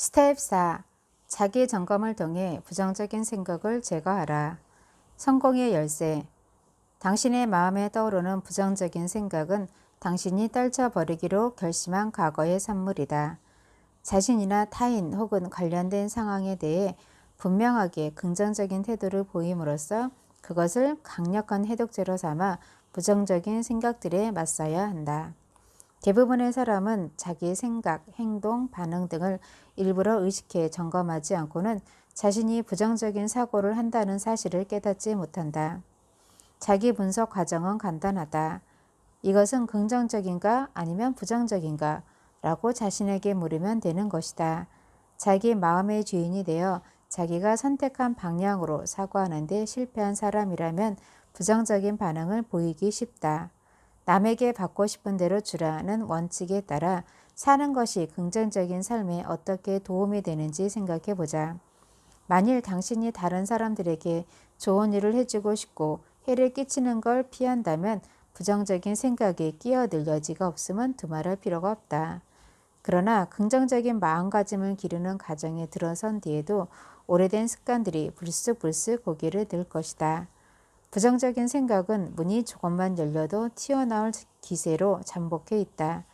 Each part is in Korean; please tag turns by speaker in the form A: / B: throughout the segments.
A: 스텝 4. 자기 점검을 통해 부정적인 생각을 제거하라. 성공의 열쇠. 당신의 마음에 떠오르는 부정적인 생각은 당신이 떨쳐버리기로 결심한 과거의 산물이다. 자신이나 타인 혹은 관련된 상황에 대해 분명하게 긍정적인 태도를 보임으로써 그것을 강력한 해독제로 삼아 부정적인 생각들에 맞서야 한다. 대부분의 사람은 자기의 생각, 행동, 반응 등을 일부러 의식해 점검하지 않고는 자신이 부정적인 사고를 한다는 사실을 깨닫지 못한다. 자기 분석 과정은 간단하다. 이것은 긍정적인가 아니면 부정적인가 라고 자신에게 물으면 되는 것이다. 자기 마음의 주인이 되어 자기가 선택한 방향으로 사고하는 데 실패한 사람이라면 부정적인 반응을 보이기 쉽다. 남에게 받고 싶은 대로 주라는 원칙에 따라 사는 것이 긍정적인 삶에 어떻게 도움이 되는지 생각해 보자. 만일 당신이 다른 사람들에게 좋은 일을 해주고 싶고 해를 끼치는 걸 피한다면 부정적인 생각에 끼어들 여지가 없음은 두말할 필요가 없다. 그러나 긍정적인 마음가짐을 기르는 과정에 들어선 뒤에도 오래된 습관들이 불쑥불쑥 고개를 들 것이다. 부정적인 생각은 문이 조금만 열려도 튀어나올 기세로 잠복해 있다.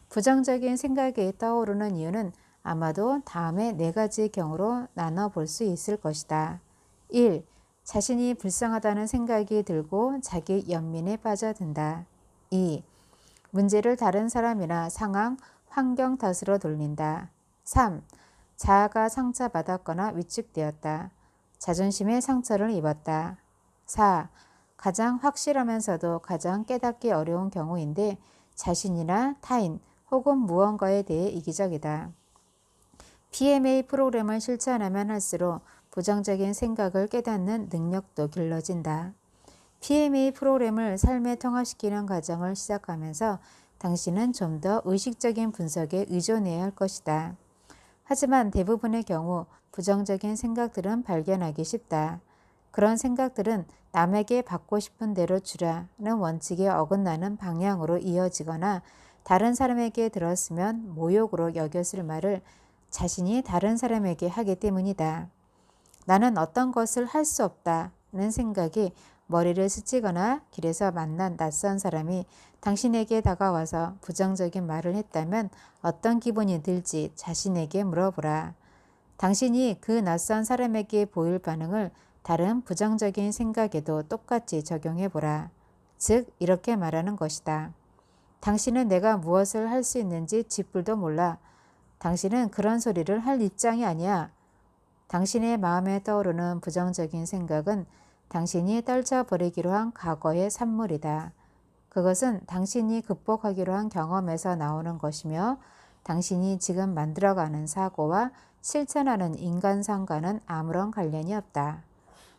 A: 부정적인 생각이 떠오르는 이유는 아마도 다음에 4가지 경우로 나눠볼 수 있을 것이다. 1. 자신이 불쌍하다는 생각이 들고 자기 연민에 빠져든다. 2. 문제를 다른 사람이나 상황, 환경 탓으로 돌린다. 3. 자아가 상처받았거나 위축되었다. 자존심에 상처를 입었다. 4. 가장 확실하면서도 가장 깨닫기 어려운 경우인데 자신이나 타인 혹은 무언가에 대해 이기적이다. PMA 프로그램을 실천하면 할수록 부정적인 생각을 깨닫는 능력도 길러진다. PMA 프로그램을 삶에 통합시키는 과정을 시작하면서 당신은 좀 더 의식적인 분석에 의존해야 할 것이다. 하지만 대부분의 경우 부정적인 생각들은 발견하기 쉽다. 그런 생각들은 남에게 받고 싶은 대로 주라는 원칙에 어긋나는 방향으로 이어지거나 다른 사람에게 들었으면 모욕으로 여겼을 말을 자신이 다른 사람에게 하기 때문이다. 나는 어떤 것을 할 수 없다는 생각이 머리를 스치거나 길에서 만난 낯선 사람이 당신에게 다가와서 부정적인 말을 했다면 어떤 기분이 들지 자신에게 물어보라. 당신이 그 낯선 사람에게 보일 반응을 다른 부정적인 생각에도 똑같이 적용해보라. 즉 이렇게 말하는 것이다. 당신은 내가 무엇을 할 수 있는지 쥐뿔도 몰라. 당신은 그런 소리를 할 입장이 아니야. 당신의 마음에 떠오르는 부정적인 생각은 당신이 떨쳐버리기로 한 과거의 산물이다. 그것은 당신이 극복하기로 한 경험에서 나오는 것이며 당신이 지금 만들어가는 사고와 실천하는 인간상과는 아무런 관련이 없다.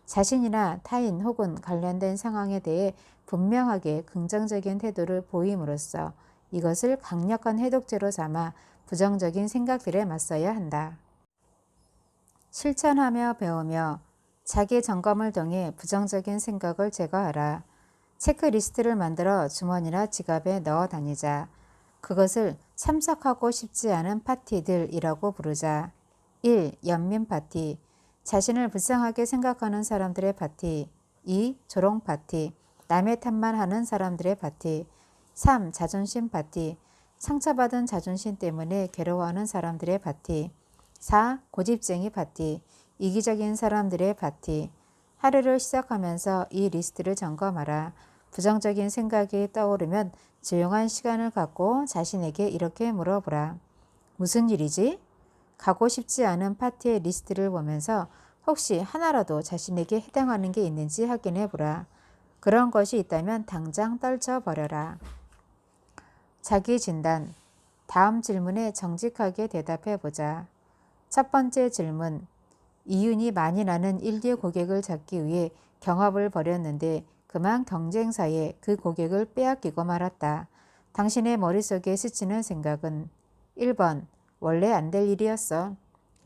A: 자신이나 타인 혹은 관련된 상황에 대해 분명하게 긍정적인 태도를 보임으로써 이것을 강력한 해독제로 삼아 부정적인 생각들에 맞서야 한다. 실천하며 배우며 자기 점검을 통해 부정적인 생각을 제거하라. 체크리스트를 만들어 주머니나 지갑에 넣어 다니자. 그것을 참석하고 싶지 않은 파티들이라고 부르자. 1. 연민 파티. 자신을 불쌍하게 생각하는 사람들의 파티. 2. 조롱 파티. 남의 탓만 하는 사람들의 파티. 3. 자존심 파티. 상처받은 자존심 때문에 괴로워하는 사람들의 파티. 4. 고집쟁이 파티. 이기적인 사람들의 파티. 하루를 시작하면서 이 리스트를 점검하라. 부정적인 생각이 떠오르면 조용한 시간을 갖고 자신에게 이렇게 물어보라. 무슨 일이지? 가고 싶지 않은 파티의 리스트를 보면서 혹시 하나라도 자신에게 해당하는 게 있는지 확인해 보라. 그런 것이 있다면 당장 떨쳐버려라. 자기 진단. 다음 질문에 정직하게 대답해 보자. 첫 번째 질문. 이윤이 많이 나는 1대 고객을 잡기 위해 경합을 벌였는데 그만 경쟁사에 그 고객을 빼앗기고 말았다. 당신의 머릿속에 스치는 생각은 1번. 원래 안 될 일이었어.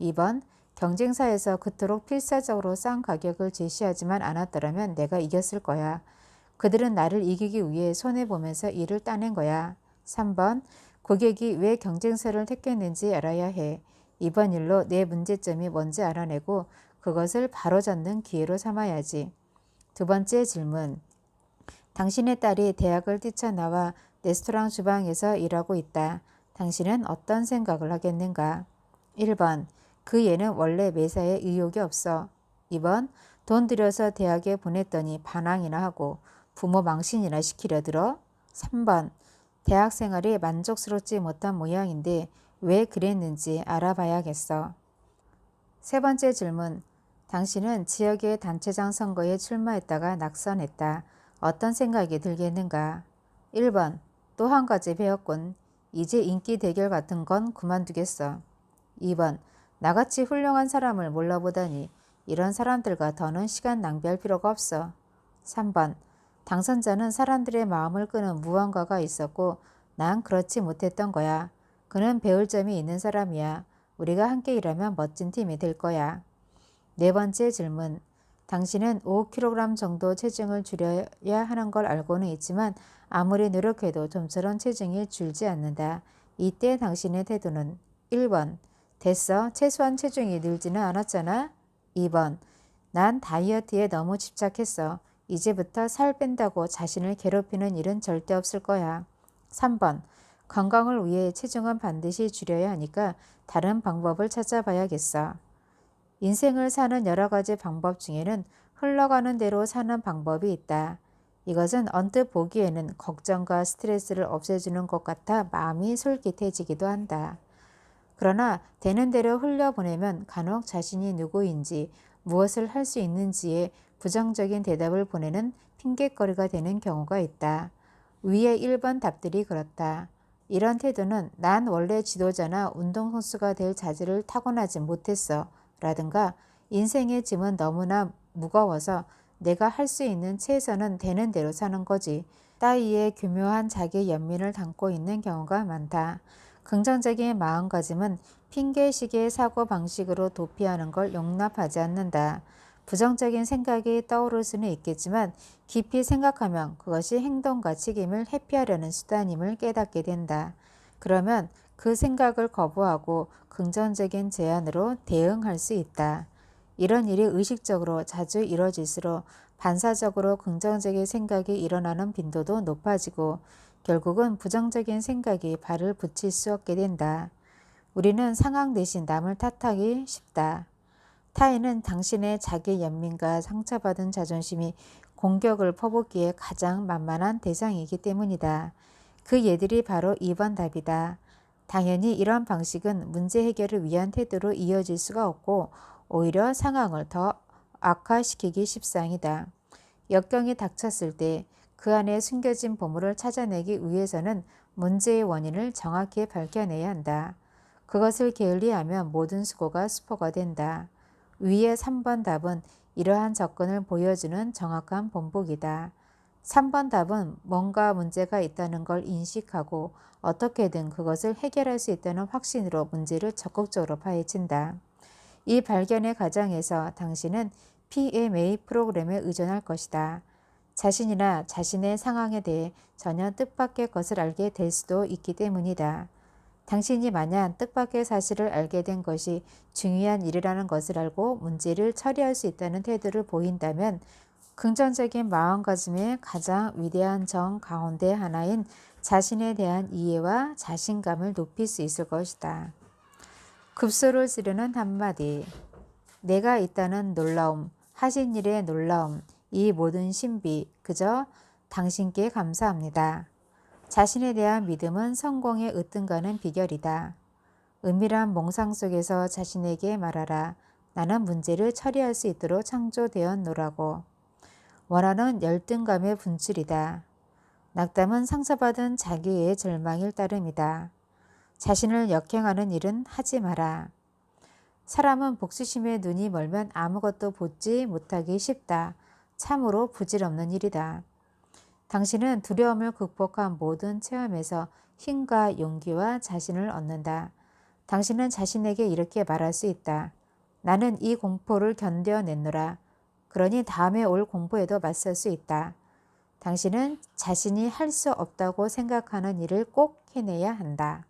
A: 2번. 경쟁사에서 그토록 필사적으로 싼 가격을 제시하지만 않았더라면 내가 이겼을 거야. 그들은 나를 이기기 위해 손해보면서 일을 따낸 거야. 3번. 고객이 왜 경쟁사를 택했는지 알아야 해. 이번 일로 내 문제점이 뭔지 알아내고 그것을 바로잡는 기회로 삼아야지. 두 번째 질문. 당신의 딸이 대학을 뛰쳐나와 레스토랑 주방에서 일하고 있다. 당신은 어떤 생각을 하겠는가? 1번. 그 애는 원래 매사에 의욕이 없어. 2번. 돈 들여서 대학에 보냈더니 반항이나 하고 부모 망신이나 시키려 들어. 3번. 대학 생활이 만족스럽지 못한 모양인데 왜 그랬는지 알아봐야겠어. 세 번째 질문. 당신은 지역의 단체장 선거에 출마했다가 낙선했다. 어떤 생각이 들겠는가? 1번. 또 한 가지 배웠군. 이제 인기 대결 같은 건 그만두겠어. 2번. 나같이 훌륭한 사람을 몰라보다니 이런 사람들과 더는 시간 낭비할 필요가 없어. 3번. 당선자는 사람들의 마음을 끄는 무언가가 있었고 난 그렇지 못했던 거야. 그는 배울 점이 있는 사람이야. 우리가 함께 일하면 멋진 팀이 될 거야. 네 번째 질문. 당신은 5kg 정도 체중을 줄여야 하는 걸 알고는 있지만 아무리 노력해도 좀처럼 체중이 줄지 않는다. 이때 당신의 태도는 1번. 됐어. 최소한 체중이 늘지는 않았잖아. 2번. 난 다이어트에 너무 집착했어. 이제부터 살 뺀다고 자신을 괴롭히는 일은 절대 없을 거야. 3번. 건강을 위해 체중은 반드시 줄여야 하니까 다른 방법을 찾아봐야겠어. 인생을 사는 여러 가지 방법 중에는 흘러가는 대로 사는 방법이 있다. 이것은 언뜻 보기에는 걱정과 스트레스를 없애주는 것 같아 마음이 솔깃해지기도 한다. 그러나 되는 대로 흘려보내면 간혹 자신이 누구인지 무엇을 할 수 있는지에 부정적인 대답을 보내는 핑곗거리가 되는 경우가 있다. 위의 1번 답들이 그렇다. 이런 태도는 난 원래 지도자나 운동선수가 될 자질을 타고나지 못했어 라든가 인생의 짐은 너무나 무거워서 내가 할 수 있는 최선은 되는 대로 사는 거지 따위의 교묘한 자기 연민을 담고 있는 경우가 많다. 긍정적인 마음가짐은 핑계식의 사고방식으로 도피하는 걸 용납하지 않는다. 부정적인 생각이 떠오를 수는 있겠지만 깊이 생각하면 그것이 행동과 책임을 회피하려는 수단임을 깨닫게 된다. 그러면 그 생각을 거부하고 긍정적인 제안으로 대응할 수 있다. 이런 일이 의식적으로 자주 이뤄질수록 반사적으로 긍정적인 생각이 일어나는 빈도도 높아지고 결국은 부정적인 생각이 발을 붙일 수 없게 된다. 우리는 상황 대신 남을 탓하기 쉽다. 타인은 당신의 자기 연민과 상처받은 자존심이 공격을 퍼붓기에 가장 만만한 대상이기 때문이다. 그 예들이 바로 2번 답이다. 당연히 이런 방식은 문제 해결을 위한 태도로 이어질 수가 없고 오히려 상황을 더 악화시키기 십상이다. 역경이 닥쳤을 때 그 안에 숨겨진 보물을 찾아내기 위해서는 문제의 원인을 정확히 밝혀내야 한다. 그것을 게을리하면 모든 수고가 수포가 된다. 위의 3번 답은 이러한 접근을 보여주는 정확한 본보기다. 3번 답은 뭔가 문제가 있다는 걸 인식하고 어떻게든 그것을 해결할 수 있다는 확신으로 문제를 적극적으로 파헤친다. 이 발견의 과정에서 당신은 PMA 프로그램에 의존할 것이다. 자신이나 자신의 상황에 대해 전혀 뜻밖의 것을 알게 될 수도 있기 때문이다. 당신이 만약 뜻밖의 사실을 알게 된 것이 중요한 일이라는 것을 알고 문제를 처리할 수 있다는 태도를 보인다면 긍정적인 마음가짐의 가장 위대한 정 가운데 하나인 자신에 대한 이해와 자신감을 높일 수 있을 것이다. 급소를 지르는 한마디. 내가 있다는 놀라움, 하신 일의 놀라움, 이 모든 신비 그저 당신께 감사합니다. 자신에 대한 믿음은 성공에 으뜸가는 비결이다. 은밀한 몽상 속에서 자신에게 말하라. 나는 문제를 처리할 수 있도록 창조되었노라고. 원하는 열등감의 분출이다. 낙담은 상처받은 자기의 절망일 따름이다. 자신을 역행하는 일은 하지 마라. 사람은 복수심에 눈이 멀면 아무것도 보지 못하기 쉽다. 참으로 부질없는 일이다. 당신은 두려움을 극복한 모든 체험에서 힘과 용기와 자신을 얻는다. 당신은 자신에게 이렇게 말할 수 있다. 나는 이 공포를 견뎌냈노라. 그러니 다음에 올 공포에도 맞설 수 있다. 당신은 자신이 할 수 없다고 생각하는 일을 꼭 해내야 한다.